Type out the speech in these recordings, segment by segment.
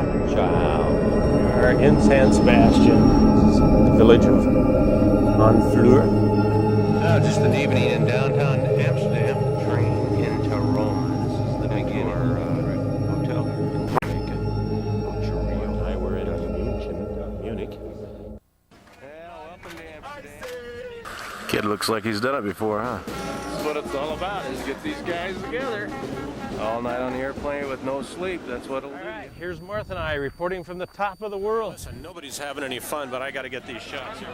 Rothschild. We're in San Sebastian, the village of Honfleur. Just an evening in downtown Amsterdam. Train into Rome. This is the beginning. Our hotel. We're in Munich. Welcome to Amsterdam. Kid looks like he's done it before, huh? That's what it's all about, is get these guys together. All night on the airplane with no sleep, that's what it'll do. All right, here's Martha and I reporting from the top of the world. Listen, nobody's having any fun, but I got to get these shots here.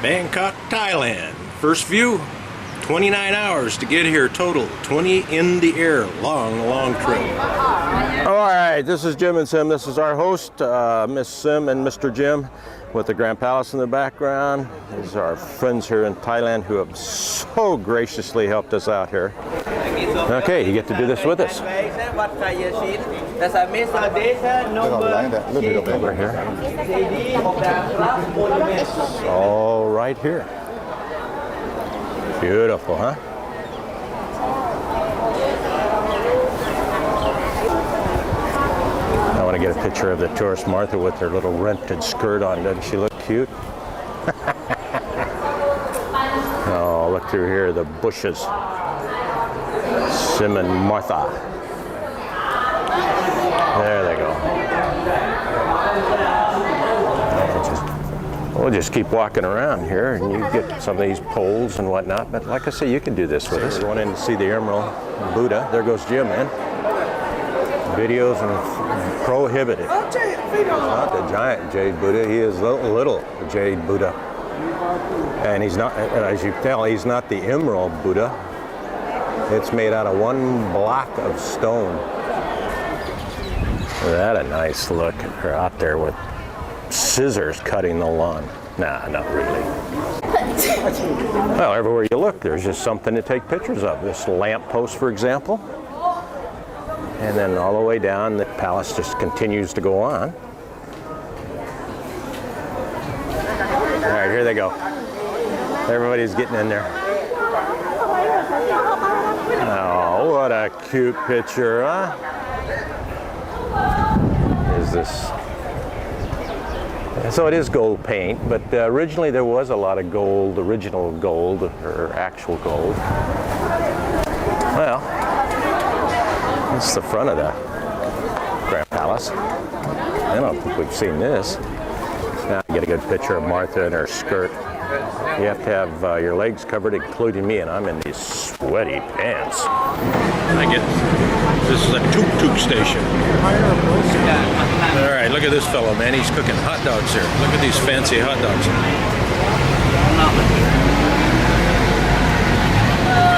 Bangkok, Thailand. First view, 29 hours to get here total, 20 in the air. Long trip. All right, this is Jim and Sim. This is our host, Miss Sim and Mr. Jim, with the Grand Palace in the background. These are our friends here in Thailand who have so graciously helped us out here. Okay, you get to do this with us. Over here. It's all right here. Beautiful, huh? I want to get a picture of the tourist Martha with her little rented skirt on. Doesn't she look cute? Oh, look through here, the bushes. Sim and Martha. There they go. We'll just keep walking around here and you get some of these poles and whatnot. But like I say, you can do this with us. We're wanting to see the Emerald Buddha. There goes Jim, man. Videos and prohibited. It's not the giant jade Buddha. He is the little jade Buddha. And he's not, as you can tell, he's not the Emerald Buddha. It's made out of one block of stone. Isn't that a nice look? They're out there with scissors cutting the lawn. Nah, not really. Well, everywhere you look, there's just something to take pictures of. This lamppost, for example. And then all the way down, the palace just continues to go on. All right, here they go. Everybody's getting in there. Oh, what a cute picture, huh? Is this? So it is gold paint, but originally there was a lot of gold, original gold, or actual gold. Well, this is the front of the Grand Palace. I don't think we've seen this. Now you get a good picture of Martha in her skirt. You have to have your legs covered, including me, and I'm in these sweaty pants. I get this is a tuk-tuk station. All right, look at this fellow, man. He's cooking hot dogs here. Look at these fancy hot dogs.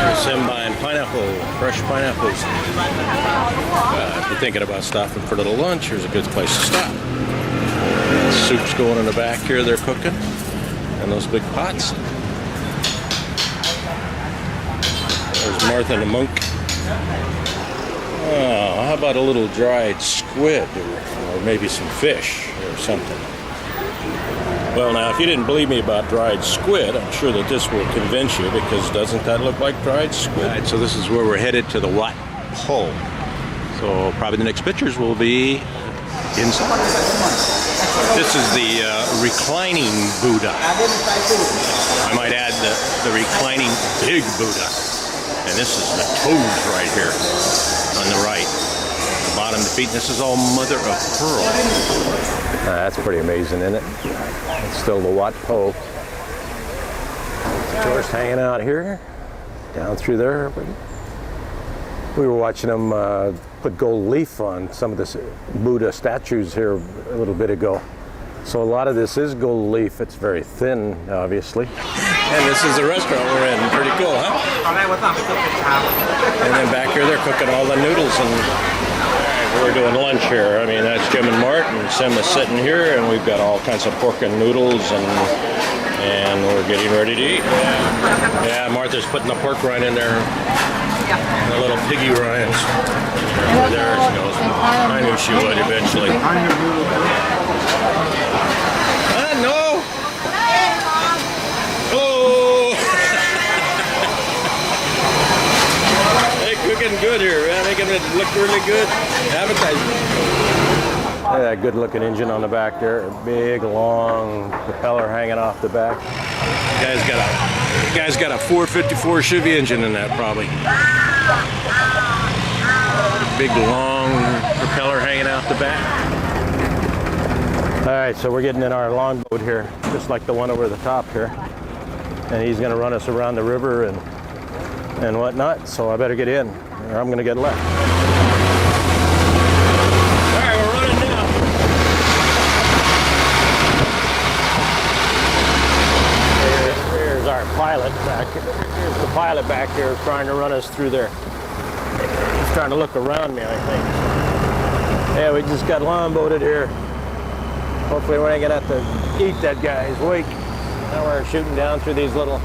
There's him buying pineapple, fresh pineapples. If you're thinking about stopping for a little lunch, here's a good place to stop. Soup's going in the back here. They're cooking. And those big pots. There's Martha and the monk. Oh, how about a little dried squid or maybe some fish or something? Well, now, if you didn't believe me about dried squid, I'm sure that this will convince you, because doesn't that look like dried squid? All right, so this is where we're headed, to the Wat Po. So probably the next pictures will be inside. This is the reclining Buddha. I might add the reclining big Buddha. And this is the toes right here on the right. The bottom, the feet, and this is all mother of pearl. That's pretty amazing, isn't it? It's still the Wat Po. Tourists hanging out here, down through there. We were watching them put gold leaf on some of the Buddha statues here a little bit ago. So a lot of this is gold leaf. It's very thin, obviously. And this is the restaurant we're in. Pretty cool, huh? And then back here, they're cooking all the noodles. And we're doing lunch here. I mean, that's Jim and Mart, and Sim is sitting here, and we've got all kinds of pork and noodles, and we're getting ready to eat. Yeah, Martha's putting the pork rind in there. The little piggy rinds. Over there she goes. I knew she would eventually. No! Oh! They're cooking good here, man. Making it look really good. Appetizing. Look at that good looking engine on the back there. A big, long propeller hanging off the back. Guy's got a 454 Chevy engine in that, probably. Big, long propeller hanging out the back. All right, so we're getting in our longboat here, just like the one over the top here. And he's gonna run us around the river and whatnot, so I better get in, or I'm gonna get left. All right, we're running now. Here's our pilot back here. Here's the pilot back here trying to run us through there. He's trying to look around me, I think. Yeah, we just got longboated here. Hopefully we ain't gonna have to eat that guy's wake. Now we're shooting down through these little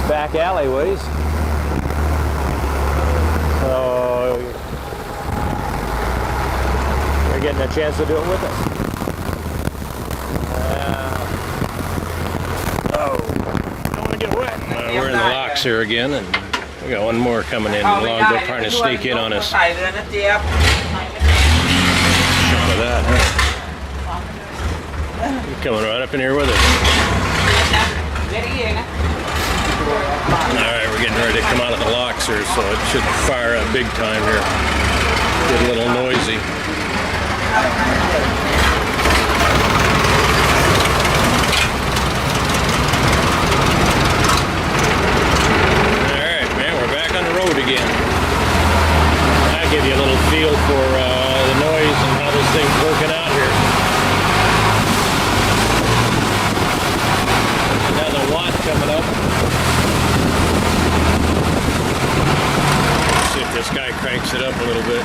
back alleyways. So we're getting a chance to do it with us. Oh, don't want to get wet. We're in the locks here again, and we got one more coming in. Longboat trying to sneak in on us. Shot of that, huh? You're coming right up in here with us. Alright, we're getting ready to come out of the locks here, so it should fire up big time here. Get a little noisy. Alright, man, we're back on the road again. That'll give you a little feel for the noise and how this thing's working out here. Another Watt coming up. Let's see if this guy cranks it up a little bit.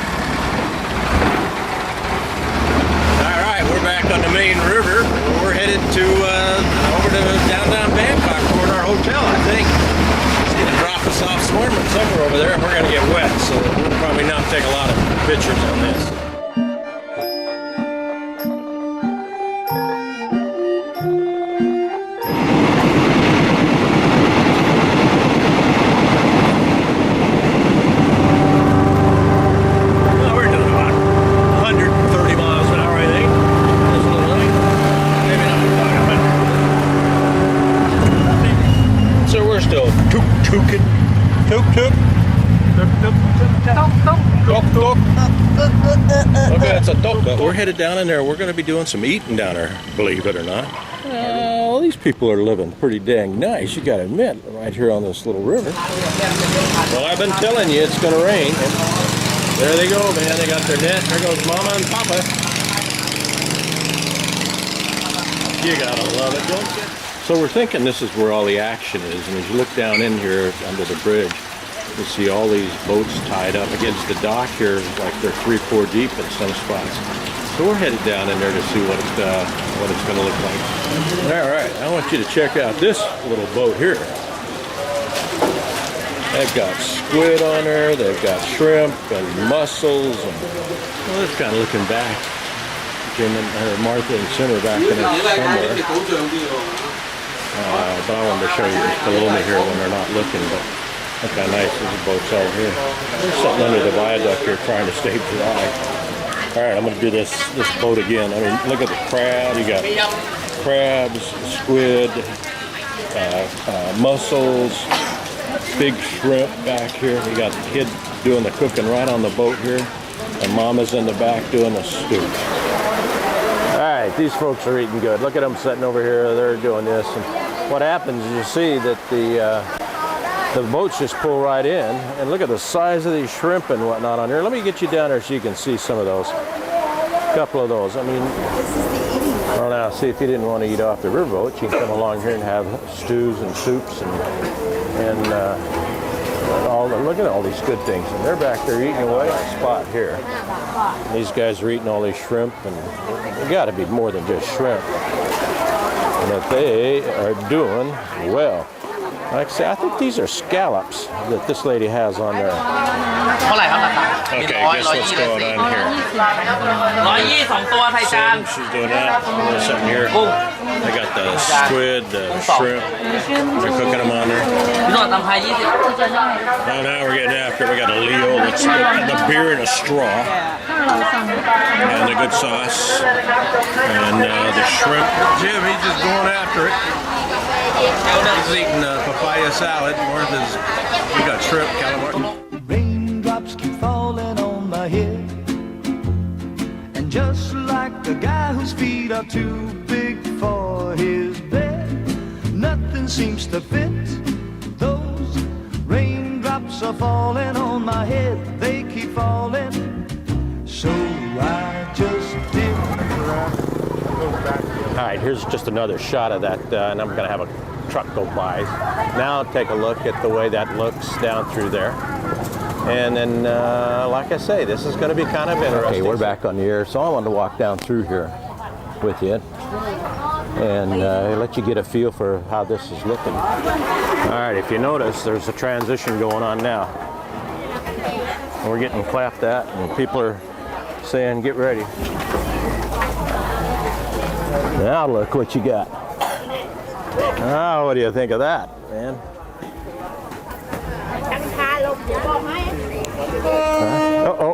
Alright, we're back on the main river. We're headed to over to downtown Bangkok toward our hotel, I think. It's going to drop us off somewhere over there. We're going to get wet, so we'll probably not take a lot of pictures on this. But we're headed down in there. We're going to be doing some eating down there, believe it or not. Well, these people are living pretty dang nice, you got to admit, right here on this little river. Well, I've been telling you it's going to rain. There they go, man. They got their net. There goes Mama and Papa. You got to love it, don't you? So we're thinking this is where all the action is. And as you look down in here under the bridge, you see all these boats tied up against the dock here, like they're 3-4 deep in some spots. So we're headed down in there to see what it's going to look like. All right, I want you to check out this little boat here. They've got squid on there, they've got shrimp and mussels, and well, it's kind of looking back. Jim and Martha and Sim are back in it somewhere. But I wanted to show you just below me here when they're not looking. But look how nice these boats are here. There's something under the viaduct here trying to stay dry. All right, I'm going to do this boat again. I mean, look at the crab. You got crabs, squid, mussels, big shrimp back here. You got the kid doing the cooking right on the boat here, and Mama's in the back doing the stew. All right, these folks are eating good. Look at them sitting over here. They're doing this. And what happens is you see that the boats just pull right in, and look at the size of these shrimp and whatnot on here. Let me get you down there so you can see some of those. A couple of those. I mean, well, now see, if you didn't want to eat off the riverboat, you can come along here and have stews and soups and all. Look at all these good things, and they're back there eating away on the spot here. These guys are eating all these shrimp, and it got to be more than just shrimp. But they are doing well. Like I say, I think these are scallops that this lady has on there. Okay, guess what's going on here? She's doing that. There's something here. They got the squid, the shrimp. They're cooking them on there. Oh, now we're getting after it. We got a Leo that's the beer in a straw. And the good sauce. And the shrimp. Jim, he's just going after it. He's eating papaya salad. Martha's, we got shrimp, calamari. Raindrops keep falling on my head, and just like the guy whose feet are too big for his bed, nothing seems to fit. Those raindrops are falling on my head, they keep falling, so I just did. All right, here's just another shot of that, and I'm going to have a truck go by. Now take a look at the way that looks down through there. And then, like I say, this is going to be kind of interesting. Okay, we're back on the air, so I wanted to walk down through here with you and let you get a feel for how this is looking. All right, if you notice, there's a transition going on now. We're getting clapped at, and people are saying, get ready. Now look what you got. Now, what do you think of that, man? Uh-oh.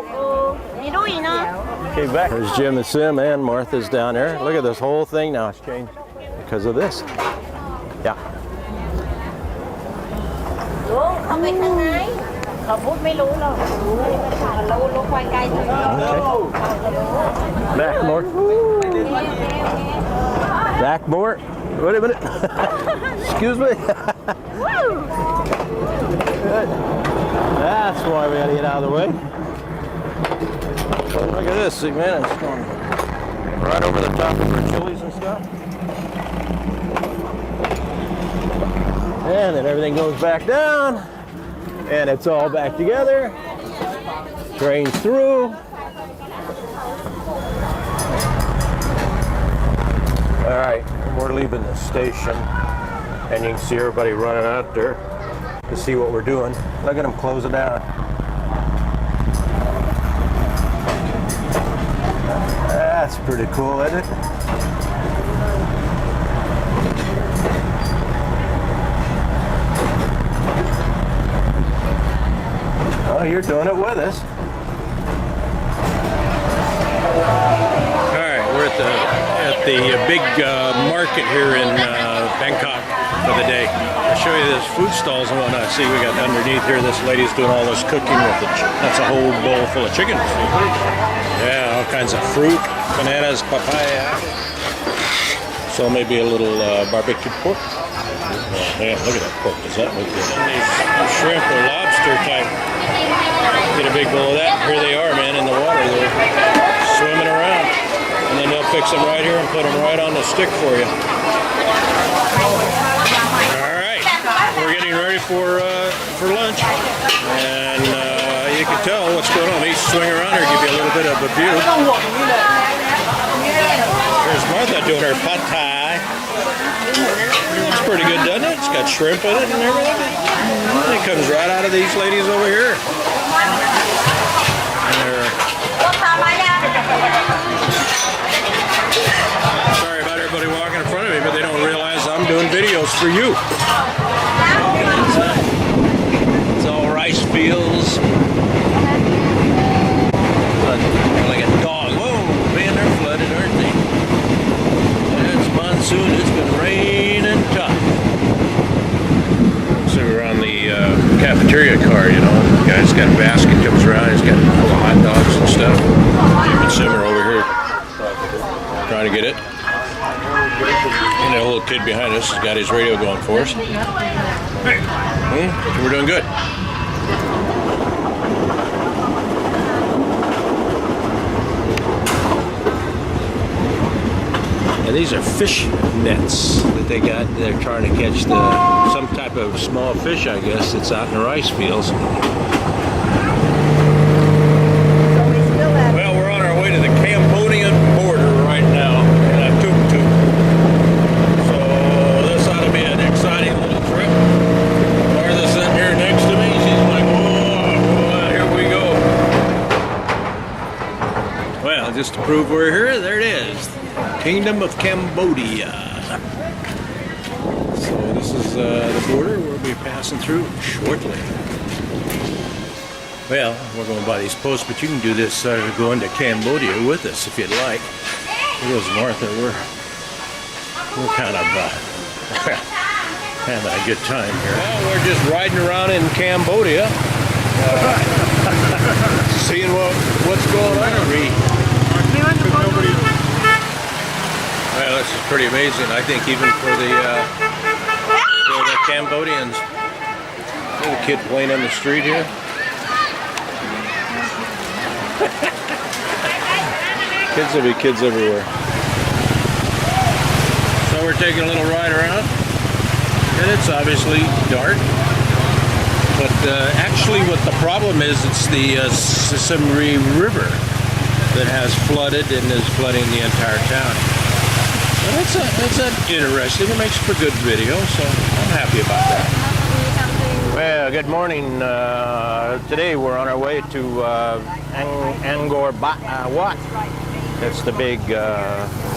Okay, back. There's Jim and Sim and Martha's down there. Look at this whole thing now. It's changed because of this. Yeah. Okay. Back more. Back more. Wait a minute. Excuse me. Good. That's why we gotta get out of the way. Look at this thing, man. It's going right over the top of our chilies and stuff. And then everything goes back down. And it's all back together. Drains through. All right, we're leaving the station, and you can see everybody running out there to see what we're doing. Look at them close it down. That's pretty cool, isn't it? Oh, you're doing it with us. All right, we're at the big market here in Bangkok for the day. I'll show you this food stalls and whatnot. See, we got underneath here, this lady's doing all this cooking with that's a whole bowl full of chicken. Yeah, all kinds of fruit, bananas, papaya. So maybe a little barbecued pork. Oh, yeah, look at that pork. Does that look good? And these shrimp or lobster type. Get a big bowl of that. Here they are, man, in the water. They're swimming around. And then they'll fix them right here and put them right on the stick for you. All right, we're getting ready for lunch. And you can tell what's going on. They swing around here, give you a little bit of a view. There's Martha doing her pad thai. It's pretty good, doesn't it? It's got shrimp in it and everything. And it comes right out of these ladies over here. Sorry about everybody walking in front of me, but they don't realize I'm doing videos for you. It's all rice fields. Like a dog. Whoa, man, they're flooded, aren't they? It's monsoon. It's been raining tough. So we're on the cafeteria car, you know. The guy's got a basket, comes around. He's got all the hot dogs and stuff. Jim and Sim are over here trying to get it. And a little kid behind us has got his radio going for us. So we're doing good. And these are fish nets that they got. They're trying to catch some type of small fish, I guess, that's out in the rice fields. Well, we're on our way to the Cambodian border right now in Tuk-Tuk. So this ought to be an exciting little trip. Martha's sitting here next to me. She's like, whoa, here we go. Well, just to prove we're here, there it is. Kingdom of Cambodia. So this is the border we'll be passing through shortly. Well, we're going by these posts, but you can do this going to Cambodia with us if you'd like. Here goes Martha. We're kind of having a good time here. Well, we're just riding around in Cambodia, seeing what's going on. Well, this is pretty amazing. I think even for the Cambodians. There's a kid playing on the street here. Kids will be kids everywhere. So we're taking a little ride around, and it's obviously dark. But actually, what the problem is, it's the Sissamri River that has flooded and is flooding the entire town. And it's interesting. It makes for good video, so I'm happy about that. Well, good morning. Today we're on our way to Angkor Wat. That's the big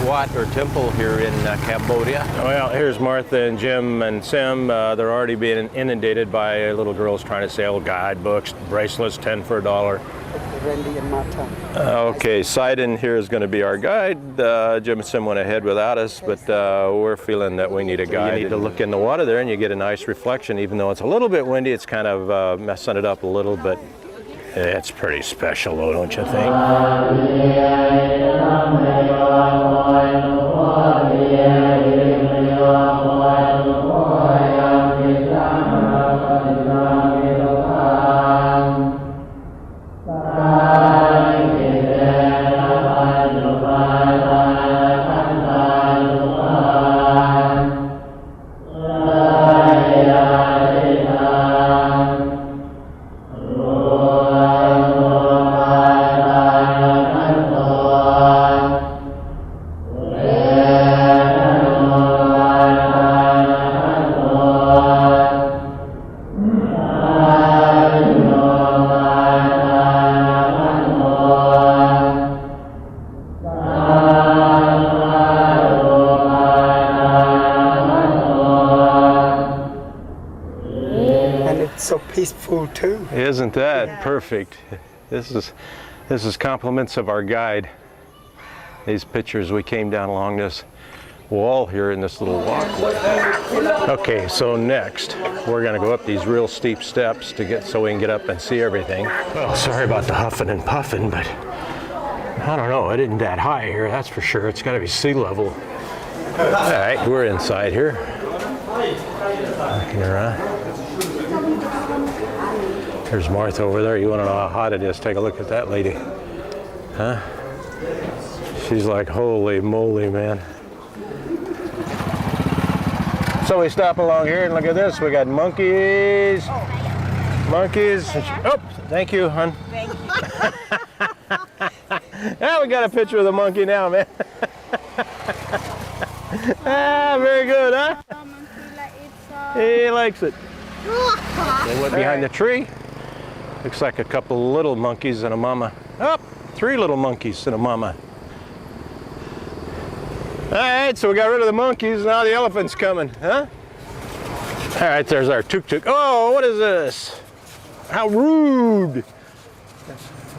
Wat or temple here in Cambodia. Well, here's Martha and Jim and Sim. They're already being inundated by little girls trying to sell guidebooks, bracelets, 10 for $1. Okay, Sidon here is going to be our guide. Jim and Sim went ahead without us, but we're feeling that we need a guide. You need to look in the water there and you get a nice reflection. Even though it's a little bit windy, it's kind of messing it up a little, but it's pretty special though, don't you think? So peaceful too. Isn't that perfect? This is compliments of our guide. These pictures, we came down along this wall here in this little walkway. Okay, so next we're going to go up these real steep steps so we can get up and see everything. Well, sorry about the huffing and puffing, but I don't know, it isn't that high here, that's for sure. It's got to be sea level. All right, we're inside here. Looking around. There's Martha over there. You want to know how hot it is? Take a look at that lady. Huh? She's like, holy moly, man. So we stop along here and look at this. We got monkeys. Monkeys. Oh, thank you, hon. Yeah, we got a picture of the monkey now, man. Ah, very good, huh? He likes it. They went behind the tree. Looks like a couple little monkeys and a mama. Oh, 3 little monkeys and a mama. All right, so we got rid of the monkeys. Now the elephant's coming, huh? All right, there's our tuk-tuk. Oh, what is this? How rude.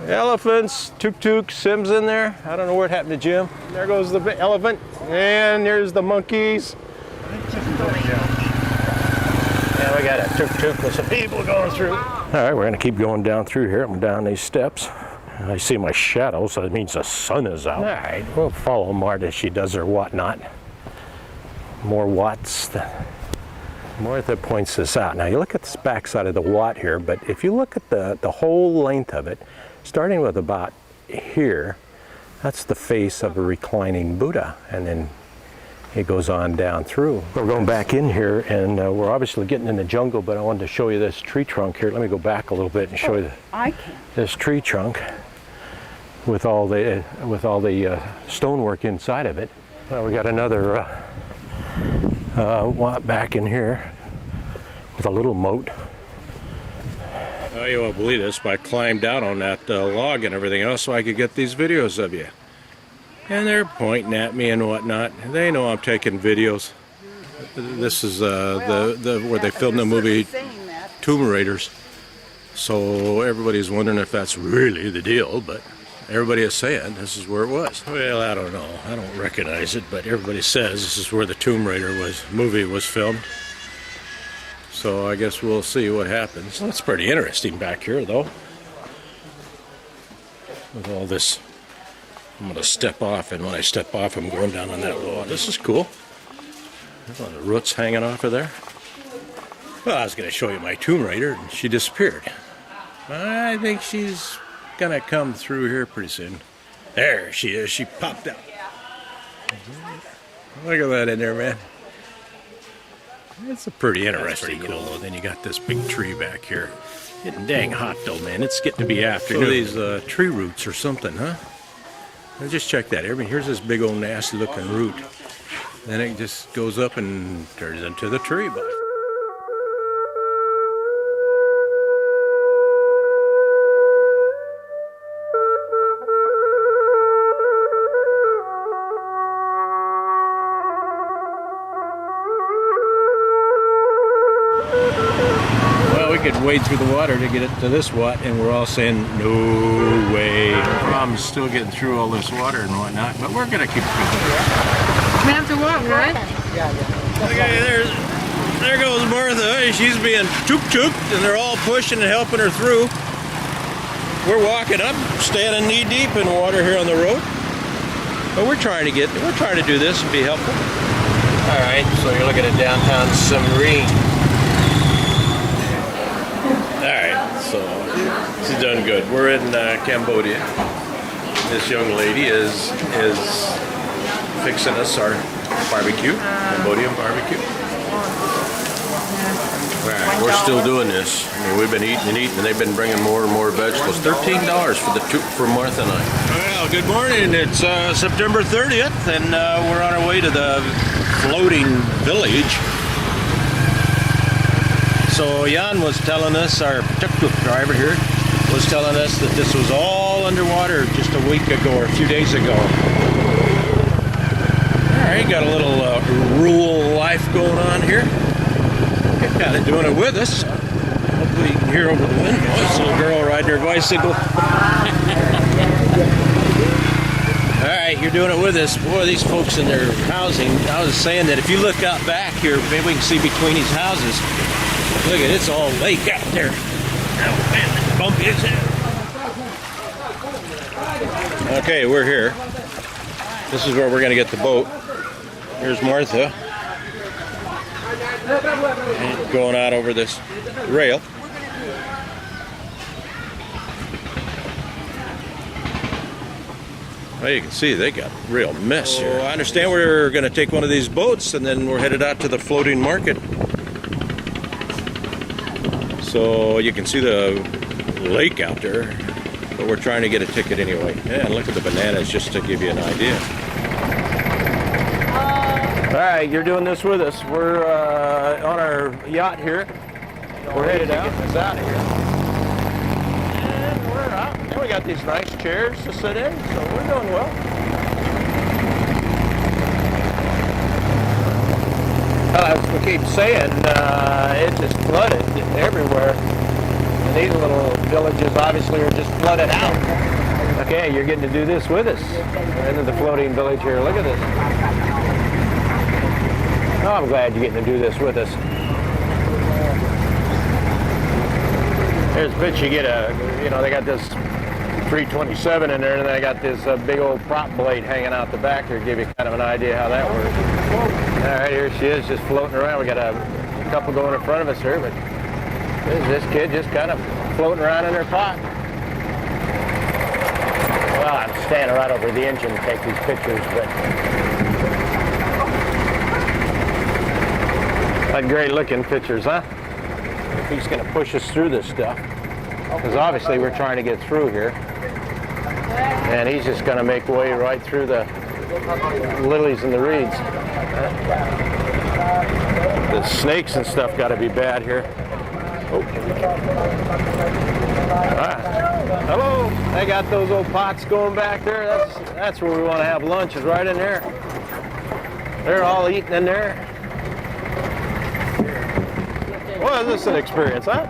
Elephants, tuk-tuk, Sim's in there. I don't know what happened to Jim. There goes the elephant. And there's the monkeys. And we got a tuk-tuk with some people going through. All right, we're gonna keep going down through here. I'm down these steps. And I see my shadow, so it means the sun is out. All right, we'll follow Martha as she does her whatnot. More watts. Martha points this out. Now you look at this backside of the watt here, but if you look at the whole length of it, starting with about here, that's the face of a reclining Buddha, and then it goes on down through. We're going back in here, and we're obviously getting in the jungle, but I wanted to show you this tree trunk here. Let me go back a little bit and show you this tree trunk with all the stonework inside of it. Well, we got another watt back in here with a little moat. Oh, you won't believe this, but I climbed out on that log and everything else so I could get these videos of you. And they're pointing at me and whatnot. They know I'm taking videos. This is where they filmed the movie Tomb Raiders. So everybody's wondering if that's really the deal, but everybody is saying this is where it was. Well, I don't know. I don't recognize it, but everybody says this is where the Tomb Raider movie was filmed. So I guess we'll see what happens. Well, it's pretty interesting back here, though. With all this, I'm going to step off, and when I step off, I'm going down on that wall. This is cool. There's a lot of roots hanging off of there. Well, I was going to show you my Tomb Raider, and she disappeared. I think she's going to come through here pretty soon. There she is. She popped out. Look at that in there, man. It's a pretty interesting, you know. Then you got this big tree back here. Getting dang hot though, man. It's getting to be afternoon. So these tree roots or something, huh? Now just check that. Here's this big old nasty looking root. Then it just goes up and turns into the tree. Could wade through the water to get it to this watt, and we're all saying no way. Problem's still getting through all this water and whatnot, but we're gonna keep going. We have to walk, right? Okay, there goes Martha. She's being tuk-tuked, and they're all pushing and helping her through. We're walking up, standing knee deep in water here on the road, but we're trying to do this and be helpful. All right, so you're looking at downtown Siem So she's done good. We're in Cambodia. This young lady is fixing us our barbecue, Cambodian barbecue. All right, we're still doing this. I mean, we've been eating and eating, and they've been bringing more and more vegetables. $13 for Martha and I. Well, good morning. It's September 30th, and we're on our way to the floating village. So Jan was telling us, our tuk-tuk driver here, was telling us that this was all underwater just a week ago or a few days ago. All right, got a little rural life going on here. They're kind of doing it with us. Hopefully you can hear over the window. This little girl riding her bicycle. All right, you're doing it with us. Boy, these folks in their housing, I was saying that if you look out back here, maybe we can see between these houses. Look at it, it's all lake out there. Oh man, bumpy as hell. Okay, we're here. This is where we're going to get the boat. Here's Martha. And going out over this rail. Well, you can see they got a real mess here. I understand we're going to take one of these boats and then we're headed out to the floating market. So you can see the lake out there, but we're trying to get a ticket anyway. And look at the bananas just to give you an idea. All right, you're doing this with us. We're on our yacht here. We're headed out. Get us out of here. And we're out. And we got these nice chairs to sit in, so we're doing well. As we keep saying, it just flooded everywhere. And these little villages obviously are just flooded out. Okay, you're getting to do this with us. We're into the floating village here. Look at this. Oh, I'm glad you're getting to do this with us. There's a bitch you get they got this 327 in there, and they got this big old prop blade hanging out the back here to give you kind of an idea how that works. All right, here she is just floating around. We got a couple going in front of us here, but this kid just kind of floating around in her pot. Well, I'm standing right over the engine to take these pictures, but that's great looking pictures, huh? If he's going to push us through this stuff, because obviously we're trying to get through here, and he's just going to make way right through the lilies and the reeds. The snakes and stuff got to be bad here. Oh. Hello. They got those old pots going back there. That's where we want to have lunch, is right in there. They're all eating in there. Well, this is an experience, huh?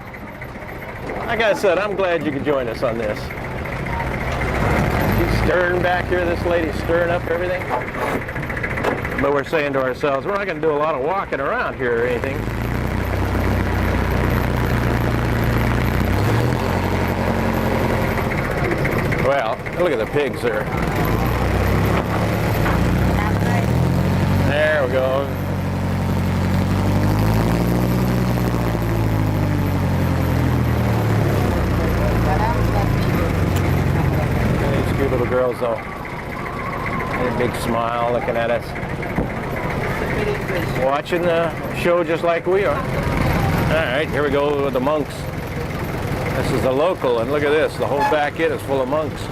Like I said, I'm glad you could join us on this. She's stirring back here. This lady's stirring up everything. But we're saying to ourselves, we're not going to do a lot of walking around here or anything. Well, look at the pigs there. There we go. These cute little girls, though. A big smile looking at us. Watching the show just like we are. All right, here we go with the monks. This is the local, and look at this. The whole back end is full of monks.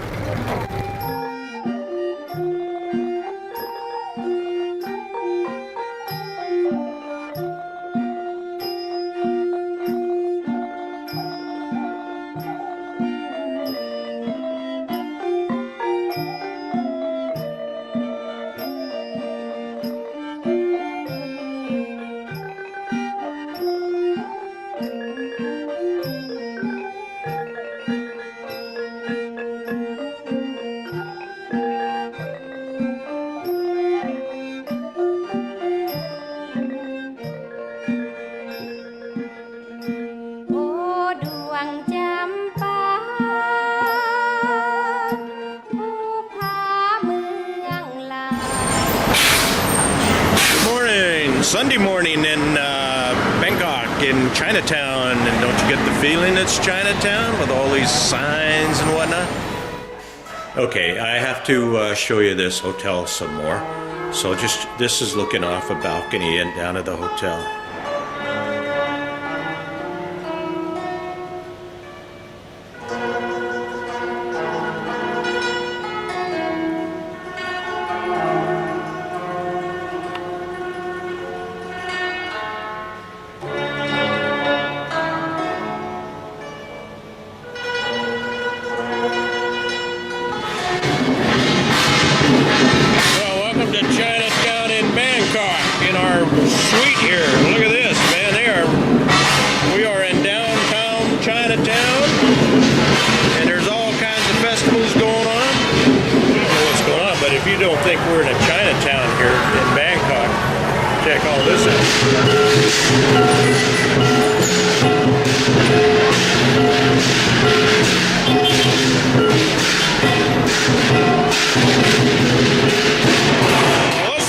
Sunday morning in Bangkok, in Chinatown, and don't you get the feeling it's Chinatown with all these signs and whatnot? Okay, I have to show you this hotel some more. So this is looking off a balcony and down at the hotel. Suite here. Look at this, man. We are in downtown Chinatown, and there's all kinds of festivals going on. I don't know what's going on, but if you don't think we're in a Chinatown here in Bangkok, check all this out. Listen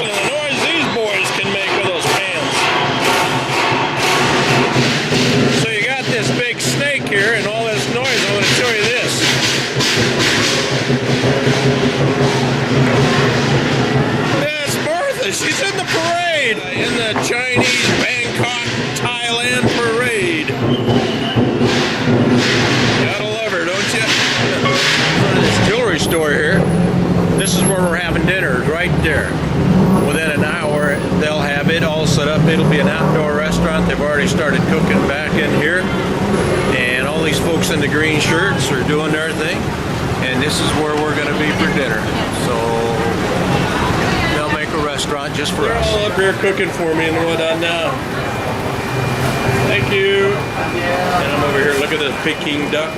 to the noise these boys can make with those pans. So you got this big snake here and all this noise. I'm going to show you this. That's Martha. She's in the parade. In the Chinese Bangkok, Thailand parade. Gotta love her, don't you? This jewelry store here. This is where we're having dinner, right there. Within an hour, they'll have it all set up. It'll be an outdoor restaurant. They've already started cooking back in here. And all these folks in the green shirts are doing their thing. And this is where we're going to be for dinner. So they'll make a restaurant just for us. They're all up here cooking for me and whatnot now. Thank you. And I'm over here. Look at this Peking duck.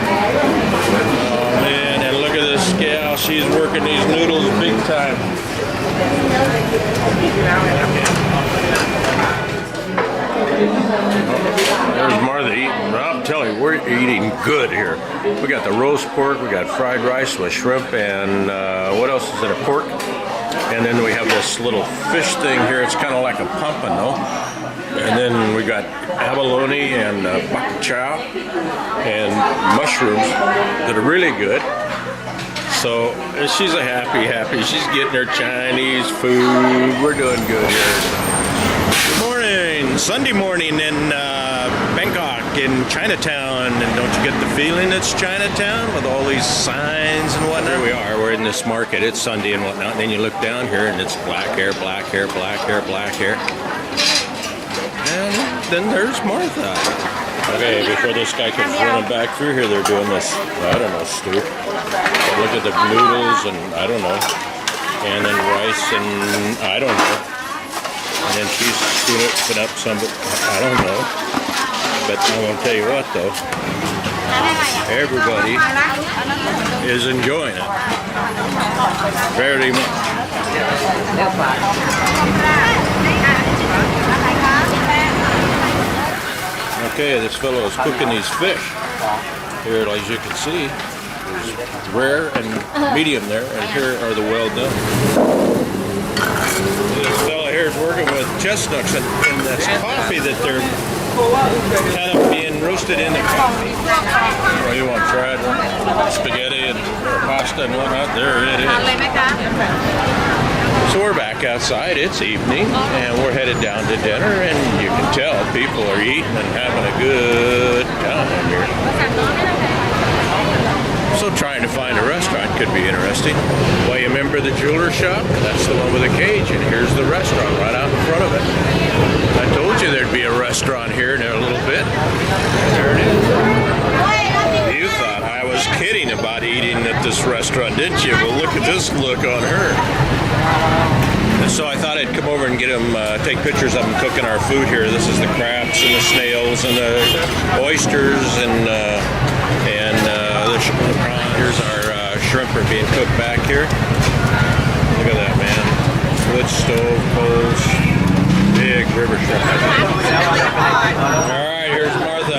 Oh man, and look at this gal. She's working these noodles big time. There's Martha eating. I'm telling you, we're eating good here. We got the roast pork, we got fried rice with shrimp, and what else is in a pork? And then we have this little fish thing here. It's kind of like a pompano. And then we got abalone and bok chow and mushrooms that are really good. So she's a happy. She's getting her Chinese food. We're doing good here. Good morning. Sunday morning in Bangkok in Chinatown. And don't you get the feeling it's Chinatown with all these signs and whatnot? Here we are. We're in this market. It's Sunday and whatnot. And then you look down here and it's black hair, black hair, black hair, black hair. And then there's Martha. Okay, before this guy comes running back through here, they're doing this, I don't know, stew. But look at the noodles and I don't know. And then rice and I don't know. And then she's scooping up some, I don't know. But I'm going to tell you what though. Everybody is enjoying it. Very much. Okay, this fellow is cooking these fish. Here, as you can see, there's rare and medium there, and here are the well done. This fellow here is working with chestnuts, and that's coffee that they're kind of being roasted in the coffee. Well, you want fried spaghetti and pasta and whatnot? There it is. So we're back outside, it's evening, and we're headed down to dinner, and you can tell people are eating and having a good time here. So trying to find a restaurant could be interesting. Well, you remember the jeweler shop? That's the one with the cage, and here's the restaurant right out in front of it. I told you there'd be a restaurant here in a little bit. There it is. You thought I was kidding about eating at this restaurant, didn't you? Well, look at this look on her. And so I thought I'd come over and get them, take pictures of them cooking our food here. This is the crabs and the snails and the oysters and the prawns. Here's our shrimp are being cooked back here. Look at that, man. Wood stove, coals, big river shrimp. All right, here's Martha.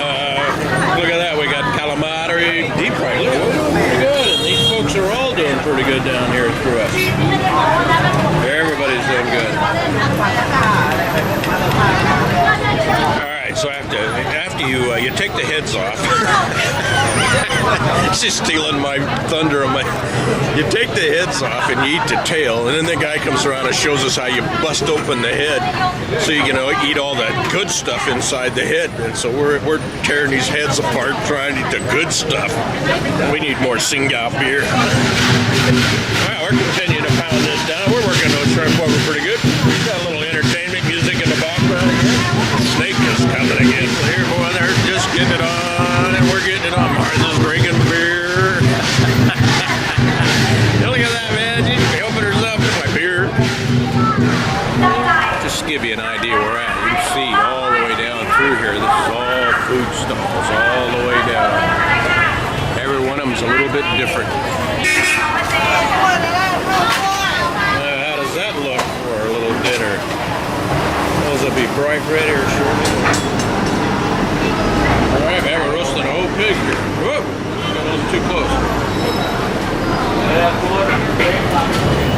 Look at that. We got calamari, deep fried. Look, pretty good. And these folks are all doing pretty good down here through us. Everybody's doing good. All right, so after you take the heads off. She's stealing my thunder. You take the heads off and you eat the tail, and then the guy comes around and shows us how you bust open the head, so you can eat all that good stuff inside the head. And so we're tearing these heads apart, trying to eat the good stuff. We need more Singao beer. Well, we're continuing to pound this down. We're working those shrimp over pretty good. We've got a little entertainment music in the background here. Snake is coming again. So here, boy, they're just getting it on, and we're getting it on. Martha's drinking beer. Look at that, man. She opened herself with my beer. Just to give you an idea where we're at. You can see all the way down through here. This is all food stalls all the way down. Every one of them is a little bit different. How does that look for a little dinner? Those will be bright red here shortly. All right, man, we're roasting a whole pig here. Whoop! Got those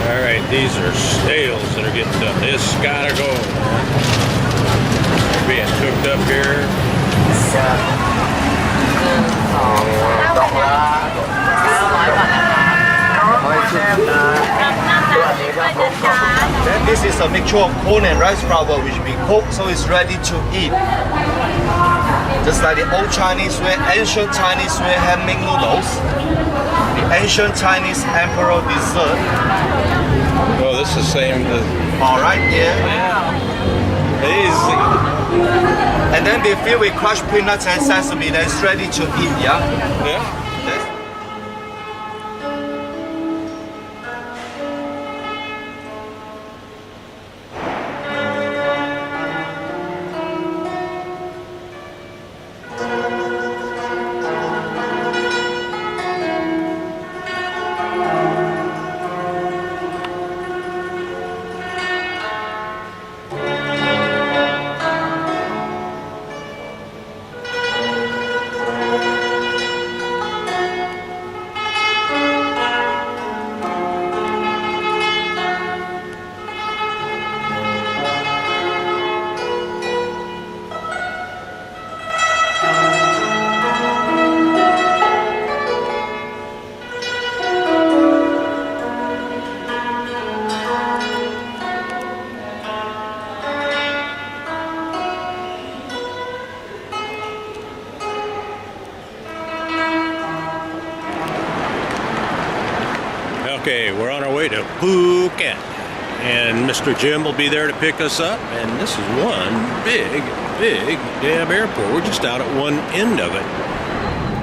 All right, these are snails that are getting done. This gotta go. They're being cooked up here. Then this is a mixture of corn and rice flour which we cook, so it's ready to eat. Just like the old Chinese way, ancient Chinese way handmade noodles, the ancient Chinese emperor dessert. Oh, this is the same. All right, yeah. Easy. And then we fill with crushed peanuts and sesame. Then it's ready to eat. Yeah. Yeah. Yes. Okay, we're on our way to Phuket, and Mr. Jim will be there to pick us up, and this is one big damn airport. We're just out at one end of it.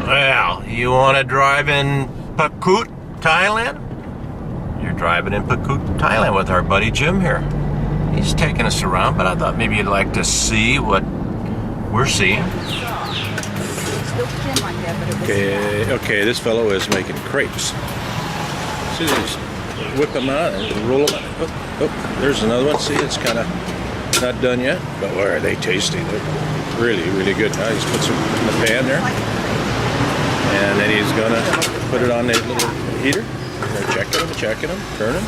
Well, you want to drive in Phuket, Thailand? You're driving in Phuket, Thailand with our buddy Jim here. He's taking us around, but I thought maybe you'd like to see what we're seeing. Okay, this fellow is making crepes. See, just whip them out and roll them out. Oh, there's another one. See, it's kind of not done yet, but boy, are they tasty. They're really good. Now he's put some in the pan there, and then he's gonna put it on the little heater. They're checking them, turn them.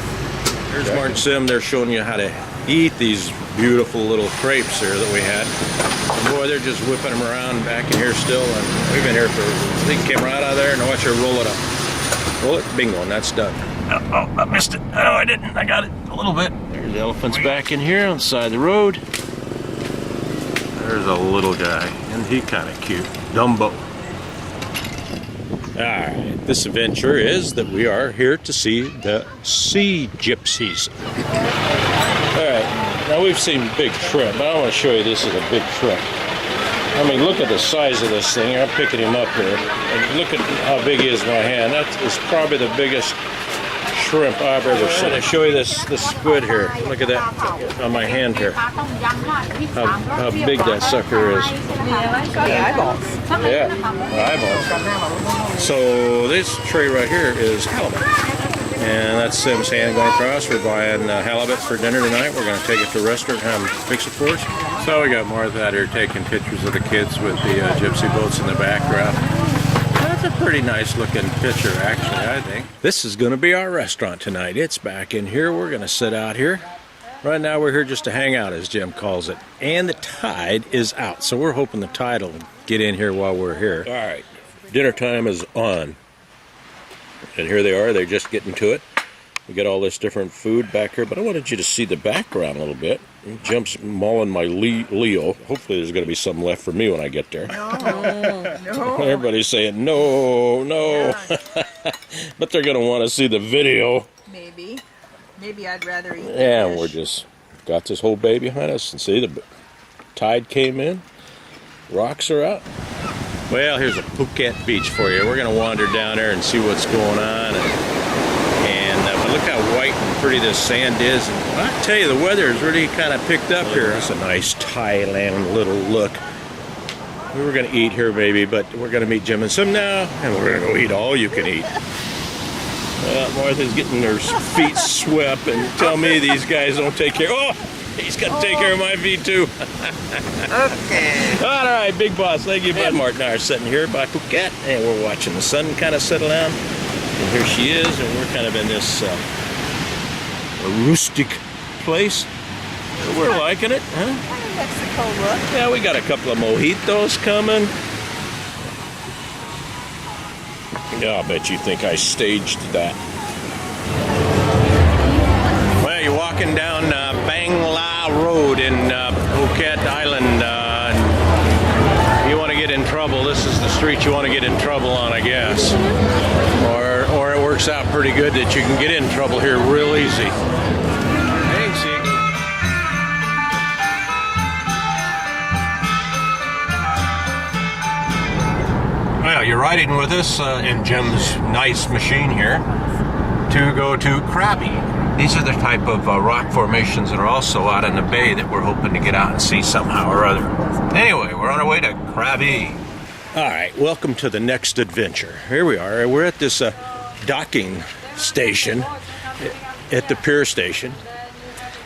Here's Martin Sim. They're showing you how to eat these beautiful little crepes here that we had. And boy, they're just whipping them around back in here still, and we've been here for, I think, came right out of there, and watch her roll it up. Roll it, bingo, and that's done. Oh, I missed it. No, I didn't. I got it a little bit. There's the elephants back in here on the side of the road. There's a little guy, and he kind of cute. Dumbo. Alright, this adventure is that we are here to see the sea gypsies. Alright, now we've seen big shrimp, but I want to show you this is a big shrimp. I mean, look at the size of this thing. I'm picking him up here. And look at how big he is in my hand. That is probably the biggest shrimp I've ever seen. I show you this squid here. Look at that on my hand here. How big that sucker is. Yeah, eyeballs. So this tray right here is halibut. And that's Sim's hand going across. We're buying halibut for dinner tonight. We're going to take it to a restaurant and have them fix it for us. So we got Martha out here taking pictures of the kids with the gypsy boats in the background. That's a pretty nice looking picture, actually, I think. This is going to be our restaurant tonight. It's back in here. We're going to sit out here. Right now we're here just to hang out, as Jim calls it. And the tide is out. So we're hoping the tide will get in here while we're here. All right, dinner time is on. And here they are, they're just getting to it. We got all this different food back here, but I wanted you to see the background a little bit. Jim's mauling my Leo. Hopefully there's going to be some left for me when I get there. No. Everybody's saying, no. Yeah. But they're going to want to see the video. Maybe I'd rather eat the Yeah, fish. we're just got this whole bay behind us. And see, the tide came in. Rocks are out. Well, here's a Phuket beach for you. We're going to wander down there and see what's going on. But look how white and pretty this sand is. And I tell you, the weather has really kind of picked up here. That's a nice Thailand little look. We were going to eat here, maybe, but we're going to meet Jim and Sim now, and we're going to go eat all you can eat. Martha's getting her feet swept, and tell me these guys don't take care. Oh! He's got to take care of my feet, too. Okay. All right, big boss. Thank you, bud. Martin and I are sitting here by Phuket, and we're watching the sun kind of settle down. And here she is, and we're kind of in this rustic place. We're liking it, huh? Mexico look. Yeah, we got a couple of mojitos coming. Yeah, I bet you think I staged that. Well, you're walking down Bang La Road in Phuket Island. You want to get in trouble, this is the street you want to get in trouble on, I guess. Or it works out pretty good that you can get in trouble here real easy. Hey, Ziggy. Well, you're riding with us in Jim's nice machine here to go to Krabi. These are the type of rock formations that are also out in the bay that we're hoping to get out and see somehow or other. Anyway, we're on our way to Krabi. All right, welcome to the next adventure. Here we are. We're at this docking station at the pier station.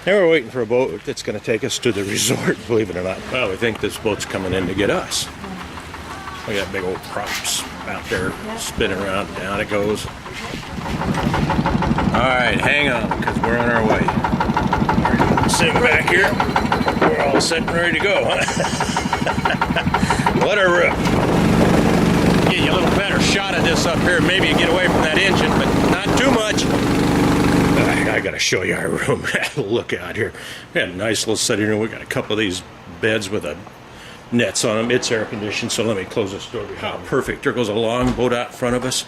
And we're waiting for a boat that's going to take us to the resort, believe it or not. Well, we think this boat's coming in to get us. We got big old props out there spinning around. Down it goes. All right, hang on, because we're on our way. Sitting back here, we're all set and ready to go, huh? What a rip. Get you a little better shot of this up here. Maybe you get away from that engine, but not too much. I got to show you our room. Look out here. We got a nice little sitting room. We got a couple of these beds with nets on them. It's air conditioned, so let me close this door. Oh, perfect. There goes a long boat out in front of us.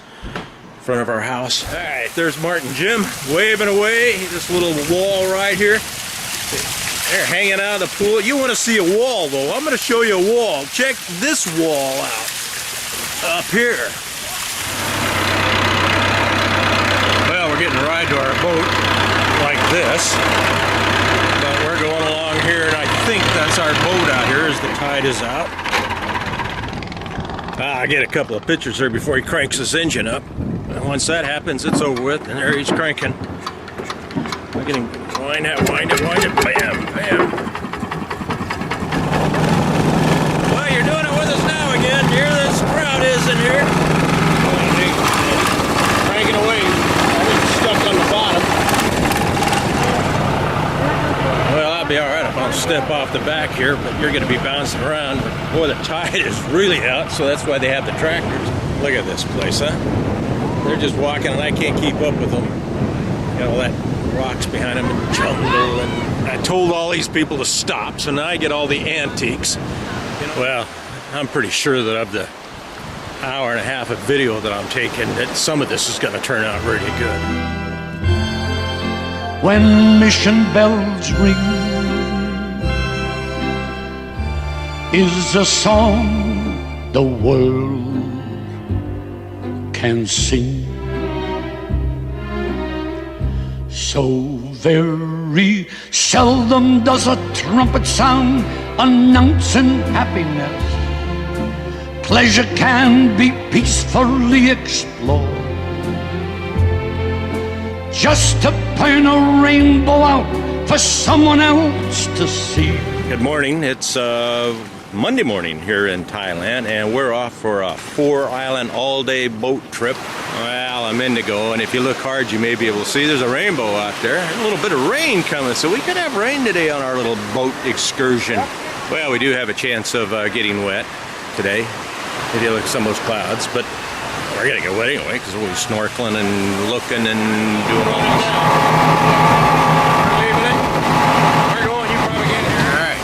Front of our house. All right, there's Martin Jim waving away. This little wall right here. They're hanging out of the pool. You want to see a wall, though? I'm going to show you a wall. Check this wall out up here. Well, we're getting a ride to our boat like this, but we're going along here, and I think that's our boat out here as the tide is out. I get a couple of pictures there before he cranks his engine up. And once that happens, it's over with, and there he's cranking. Look at him wind it, bam, bam. Well, you're doing it with us now again. Here this crowd is in here. Cranking away. Everything's stuck on the bottom. Well, I'll be all right if I'll step off the back here, but you're going to be bouncing around. But boy, the tide is really out, so that's why they have the tractors. Look at this place, huh? They're just walking, and I can't keep up with them. Got all that rocks behind them and jungle, and I told all these people to stop, so now I get all the antiques. Well, I'm pretty sure that of the hour and a half of video that I'm taking, that some of this is going to turn out really good. When mission bells ring is a song the world can sing. So very seldom does a trumpet sound announcing happiness. Pleasure can be peacefully explored. Just to burn a rainbow out for someone else to see. Good morning. It's Monday morning here in Thailand, and we're off for a 4-island all-day boat trip. Well, I'm Indigo, and if you look hard, you may be able to see there's a rainbow out there. A little bit of rain coming, so we could have rain today on our little boat excursion. Well, we do have a chance of getting wet today. Maybe look at some of those clouds, but we're gonna get wet anyway because we'll be snorkeling and looking and doing all this. We're leaving it. We're going. You probably get here. All right.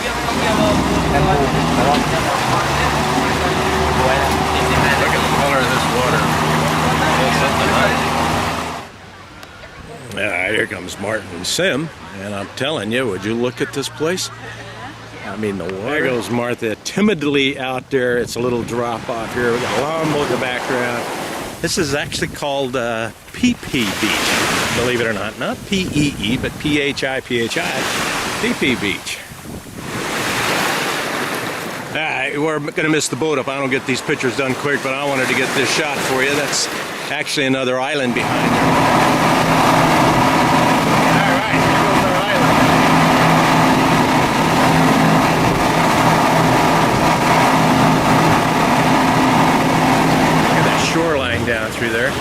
Look at the color of this water. All right, here comes Martin and Sim, and I'm telling you, would you look at this place? I mean, the water. There goes Martha timidly out there. It's a little drop off here. We got a long boat in the background. This is actually called PP Beach, believe it or not. Not P-E-E, but P-H-I-P-H-I. PP Beach. All right, we're going to miss the boat if I don't get these pictures done quick, but I wanted to get this shot for you. That's actually another island behind you. All right, here goes our island. Look at that shoreline down through there.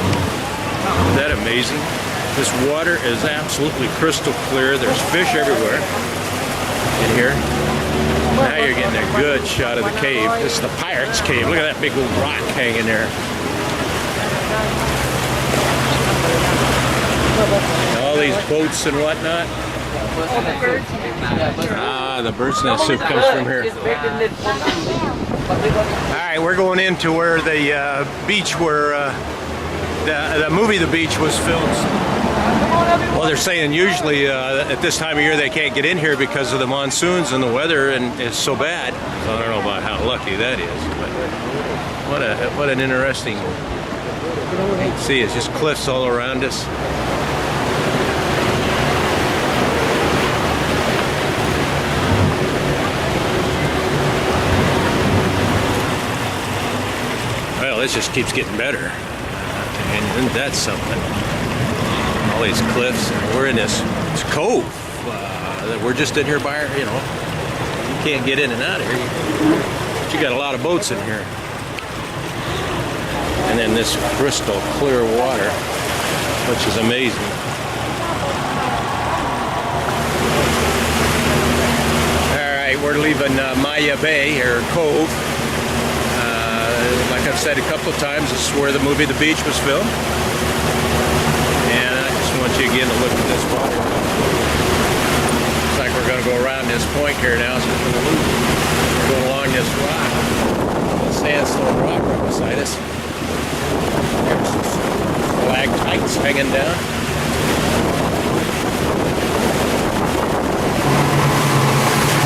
is absolutely crystal clear. There's fish everywhere in here. Now you're getting a good shot of the cave. This is the Pirate's Cave. Look at that big old rock hanging there. All these boats and whatnot. Ah, the bird's nest soup comes from here. All right, we're going into where the beach where the movie The Beach was filmed. Well, they're saying usually at this time of year they can't get in here because of the monsoons and the weather, and it's so bad. So I don't know about how lucky that is, but what an interesting. See, it's just cliffs all around us. Well, this just keeps getting better, and isn't that something? All these cliffs, and we're in this cove. We're just in here by our, you can't get in and out of here. But you got a lot of boats in here. And then this crystal clear water, which is amazing. All right, we're leaving Maya Bay, or Cove. Like I've said a couple of times, this is where the movie The Beach was filmed. And I just want you again to look at this water. Looks like we're going to go around this point here now. So we're going to go along this rock. The sandstone rock right beside us. There's some stalactites hanging down.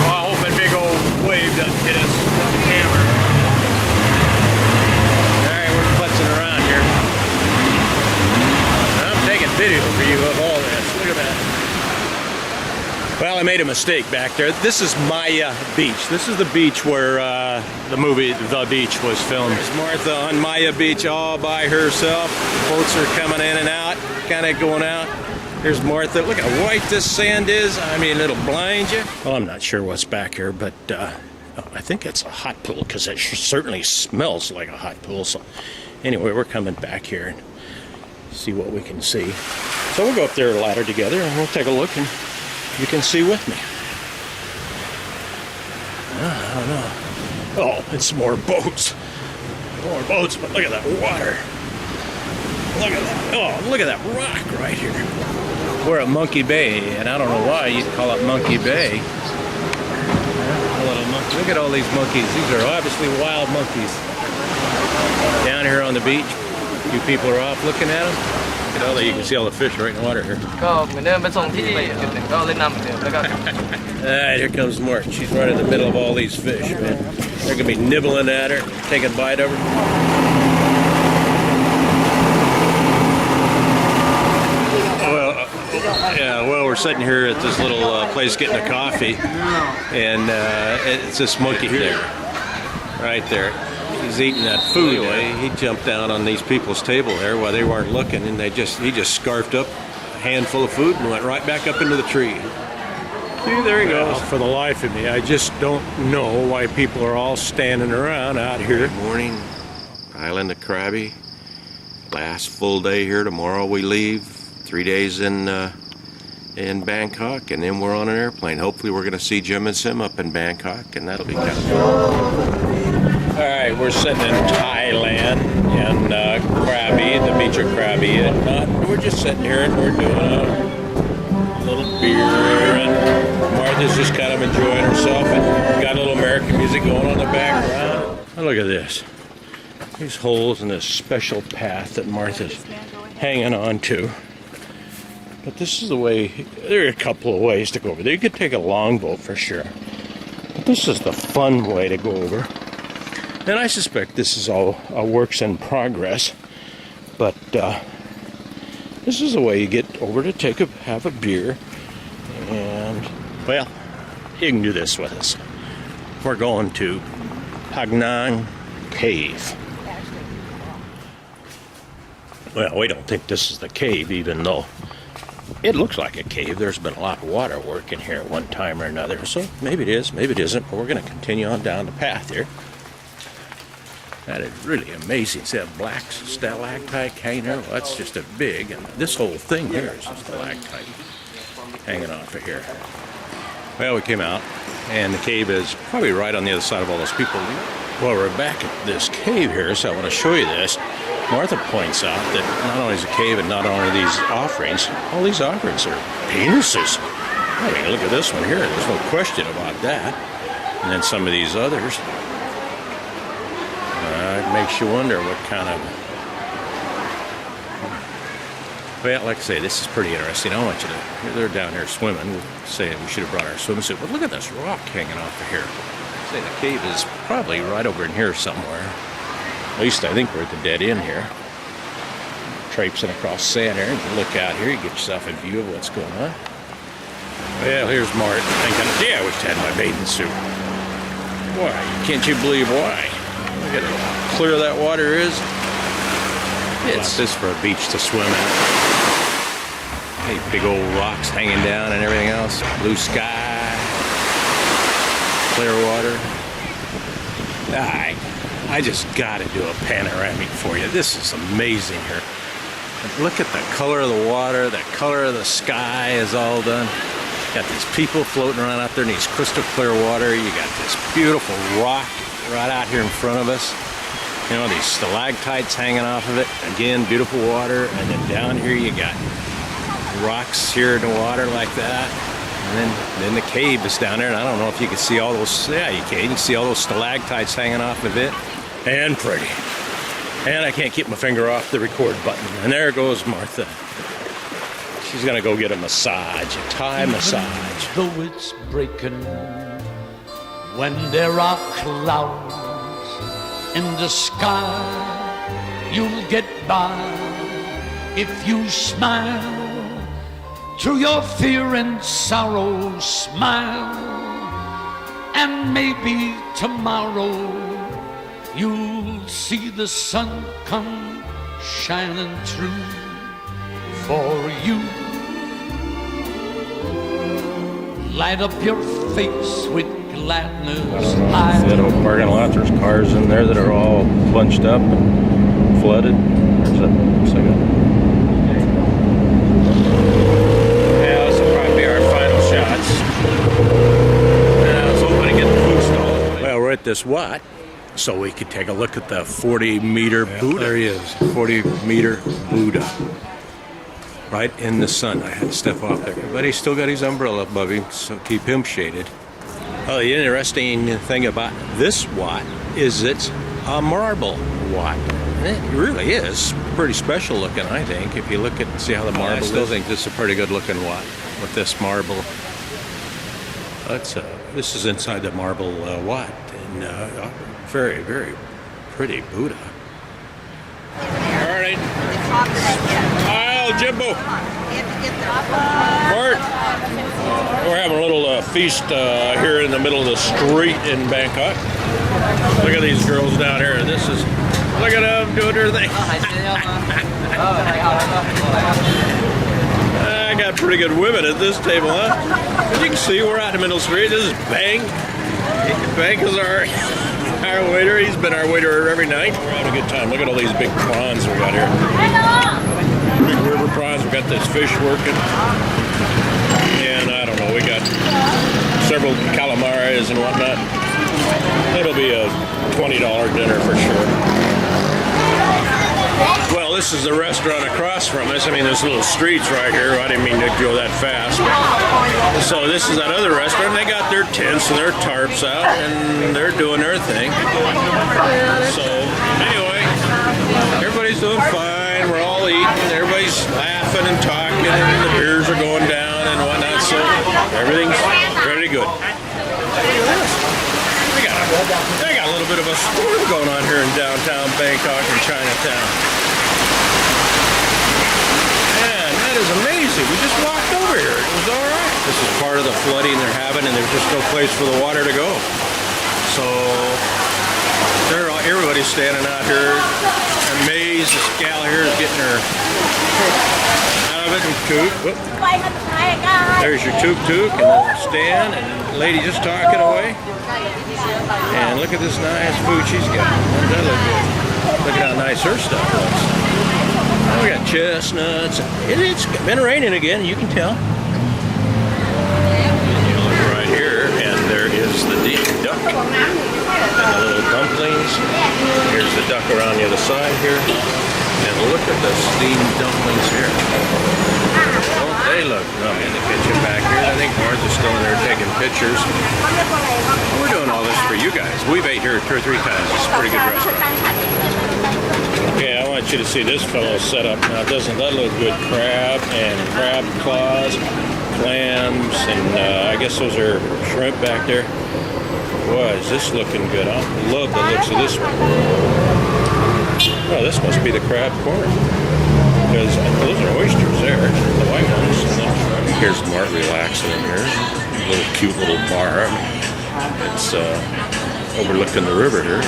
Oh, I hope a big old wave doesn't hit us on the camera. Alright, we're putzing around here. I'm taking video for you of all this. Look at that. Well, I made a mistake back there. This is Maya Beach. This is the beach where the movie The Beach was filmed. There's Martha on Maya Beach all by herself. Boats are coming in and out, kind of going out. Here's Martha. Look how white this sand is. I mean, it'll blind you. Well, I'm not sure what's back here, but I think it's a hot pool because it certainly smells like a hot pool. So anyway, we're coming back here and see what we can see. So we'll go up there a ladder together and we'll take a look and you can see with me. I don't know. Oh, it's more boats. More boats, but look at that water. Look at that. Oh, look at that rock right here. We're at Monkey Bay, and I don't know why you'd call it Monkey Bay. A little monkey. Look at all these monkeys. These are obviously wild monkeys. Down here on the beach, a few people are off looking at them. Look at all that. You can see all the fish right in the water here. Alright, here comes Mark. She's right in the middle of all these fish, man. They're going to be nibbling at her, taking a bite of her. Well, we're sitting here at this little place getting a coffee, and it's this monkey there, right there. He's eating that food. Anyway, he jumped down on these people's table there while they weren't looking, and he just scarfed up a handful of food and went right back up into the tree. See, there he goes. For the life of me, I just don't know why people are all standing around out here. Good morning, Island of Krabi. Last full day here. Tomorrow we leave. 3 days in Bangkok, and then we're on an airplane. Hopefully we're going to see Jim and Sim up in Bangkok, and that'll be kind of fun. All right, we're sitting in Thailand, in Krabi, the beach of Krabi, and we're just sitting here and we're doing a little beer, and Martha's just kind of enjoying herself, and got a little American music going on in the background. Oh, look at this. These holes in this special path that Martha's hanging on to. But this is the way. There are a couple of ways to go over there. You could take a longboat for sure. But this is the fun way to go over. And I suspect this is all a works in progress. But this is the way you get over to have a beer. And, well, you can do this with us. We're going to Hagnang Cave. Well, we don't think this is the cave, even though it looks like a cave. There's been a lot of water work in here at one time or another. So maybe it is, maybe it isn't. But we're going to continue on down the path here. That is really amazing. See that black stalactite hanging there? Well, that's just a big, and this whole thing here is a stalactite hanging off of here. Well, we came out, and the cave is probably right on the other side of all those people. Well, we're back at this cave here, so I want to show you this. Martha points out that not only is a cave and not only these offerings, all these offerings are penises. I mean, look at this one here. There's no question about that. And then some of these others. It makes you wonder what kind of... Well, like I say, this is pretty interesting. I want you to... They're down here swimming. We're saying we should have brought our swimsuit. But look at this rock hanging off of here. Say the cave is probably right over in here somewhere. At least I think we're at the dead end here. Traipsing across sand here. You look out here, you get yourself a view of what's going on. Well, here's Martin thinking, yeah, I wish I had my bathing suit. Why? Can't you believe why? Look at how clear that water is. It's just for a beach to swim in. Hey, big old rocks hanging down and everything else. Blue sky. Clear water. I just got to do a panoramic for you. This is amazing here. Look at the color of the water, the color of the sky is all done. Got these people floating around out there in these crystal clear water. You got this beautiful rock right out here in front of us. You know, these stalactites hanging off of it. Again, beautiful water. And then down here you got rocks here in the water like that. And then the cave is down there. And I don't know if you can see all those. Yeah, you can. You can see all those stalactites hanging off of it. And pretty. And I can't keep my finger off the record button. And there goes Martha. She's gonna go get a massage, a Thai massage. Though it's breaking, when there are clouds in the sky, you'll get by if you smile. Through your fear and sorrow, smile, and maybe tomorrow you'll see the sun come shining through for you. Light up your face with gladness. That old parking lot, there's cars in there that are all bunched up and flooded. There's that second. Yeah, this will probably be our final shots. I was hoping to get the food stall. Well, we're at this Wat, so we could take a look at the 40-meter Buddha. There he is, 40-meter Buddha. Right in the sun. I had to step off there. But he's still got his umbrella above him, so keep him shaded. Well, the interesting thing about this Wat is it's a marble Wat. And it really is pretty special looking, I think, if you look at see how the marble is. I still think this is a pretty good looking Wat with this marble. This is inside the marble Wat. And very, very pretty Buddha. All right. Jimbo. Bart. We're having a little feast here in the middle of the street in Bangkok. Look at these girls down here. Look at them doing their thing. I got pretty good women at this table, huh? As you can see, we're out in the middle of the street. This is Bang. Bang is our waiter. He's been our waiter every night. We're having a good time. Look at all these big prawns we got here. Big river prawns. We got this fish working. And I don't know, we got several calamares and whatnot. It'll be a $20 dinner for sure. Well, this is the restaurant across from us. I mean, there's little streets right here. I didn't mean to go that fast. So this is that other restaurant. They got their tents and their tarps out, and they're doing their thing. So anyway, everybody's doing fine. We're all eating. Everybody's laughing and talking, and the beers are going down and whatnot. So everything's pretty good. They got a little bit of a storm going on here in downtown Bangkok and Chinatown. Man, that is amazing. We just walked over here. It was all right. This is part of the flooding they're having, and there's just no place for the water to go. So they're everybody's standing out here amazed. This gal here is getting her out of it and toque. Whoop. There's your toque and the stand, and the lady just talking away. And look at this nice food she's got. Doesn't that look good? Look at how nice her stuff looks. Oh, we got chestnuts. It's been raining again, you can tell. You look right here, and there is the duck and the little dumplings. Here's the duck around the other side here. And look at the steamed dumplings here. Don't they look yummy in the kitchen back here? I think Martha's still in there taking pictures. We're doing all this for you guys. We've ate here 2 or 3 times. It's a pretty good restaurant. Okay, I want you to see this fellow set up. Now, doesn't that look good? Crab and crab claws, clams, and I guess those are shrimp back there. Boy, is this looking good. I love the looks of this one. Oh, this must be the crab corner. Because those are oysters there, the white ones. Here's Mart relaxing in here. Little cute little bar. It's overlooking the river here.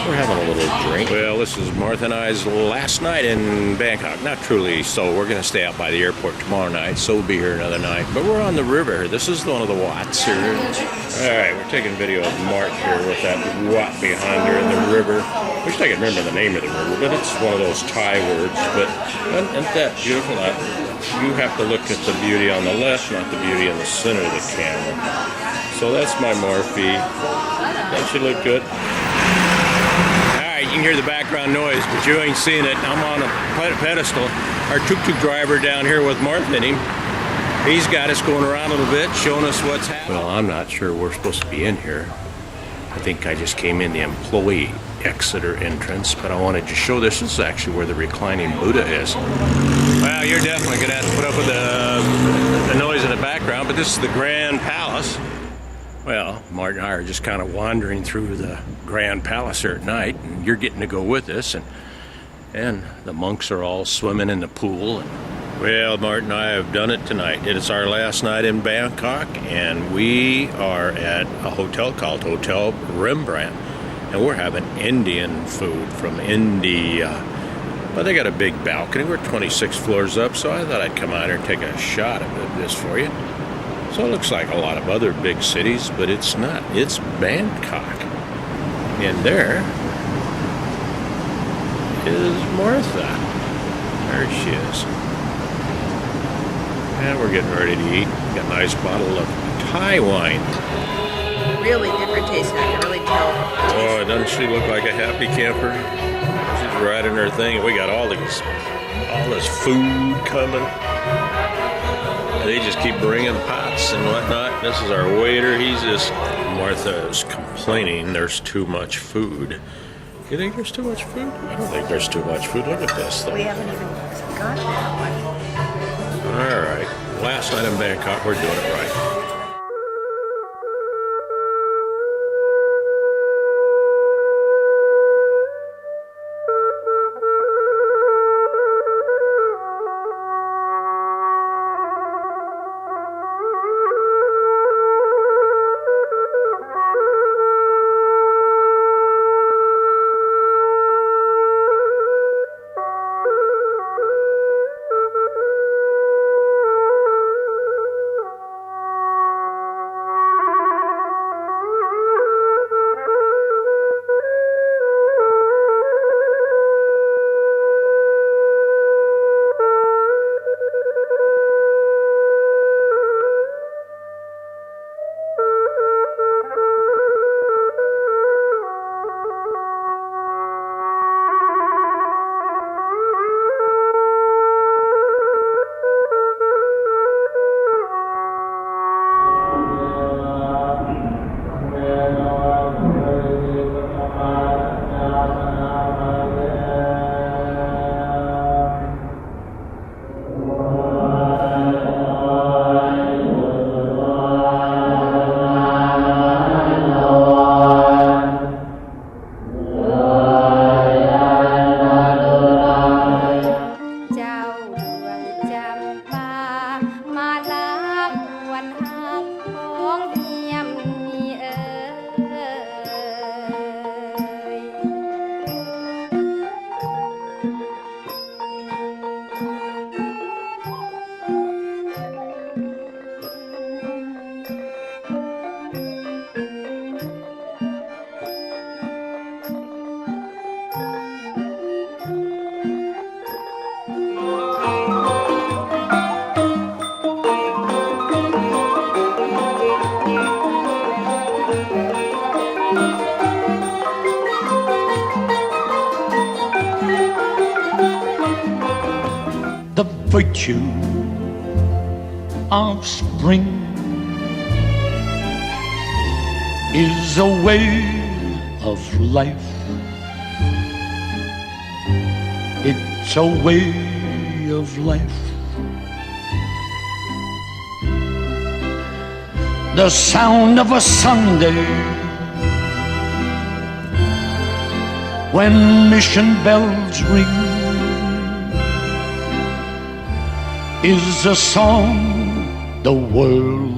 We're having a little drink. Well, this is Martha and I's last night in Bangkok. Not truly so. We're going to stay out by the airport tomorrow night, so we'll be here another night. But we're on the river here. This is one of the Watts here. All right, we're taking video of Mart here with that Watt behind her in the river. I wish I could remember the name of the river, but it's one of those Thai words. But isn't that beautiful? You have to look at the beauty on the left, not the beauty in the center of the camera. So that's my Morphe. That should look good. You can hear the background noise, but you ain't seen it. I'm on a pedestal. Our tuk-tuk driver down here with Martha in him. He's got us going around a little bit, showing us what's happening. Well, I'm not sure we're supposed to be in here. I think I just came in the employee exit or entrance, but I wanted to show this. This is actually where the reclining Buddha is. Well, you're definitely going to have to put up with the noise in the background, but this is the Grand Palace. Well, Martin and I are just kind of wandering through the Grand Palace here at night, and you're getting to go with us, and the monks are all swimming in the pool. Well, Martin and I have done it tonight. It is our last night in Bangkok, and we are at a hotel called Hotel Rembrandt, and we're having Indian food from India. But they got a big balcony. We're 26 floors up, so I thought I'd come out here and take a shot of this for you. So it looks like a lot of other big cities, but it's not. It's Bangkok. And there is Martha. There she is. And we're getting ready to eat. Got a nice bottle of Thai wine. Really different taste. I can really tell. Oh, doesn't she look like a happy camper? She's riding her thing. We got all this food coming. They just keep bringing pots and whatnot. This is our waiter. Martha is complaining there's too much food. You think there's too much food? I don't think there's too much food. Look at this thing. We haven't even got that one. All right. Last night in Bangkok, we're doing it right. virtue of spring is a way of life. It's a way of life. The sound of a Sunday when mission bells ring is a song the world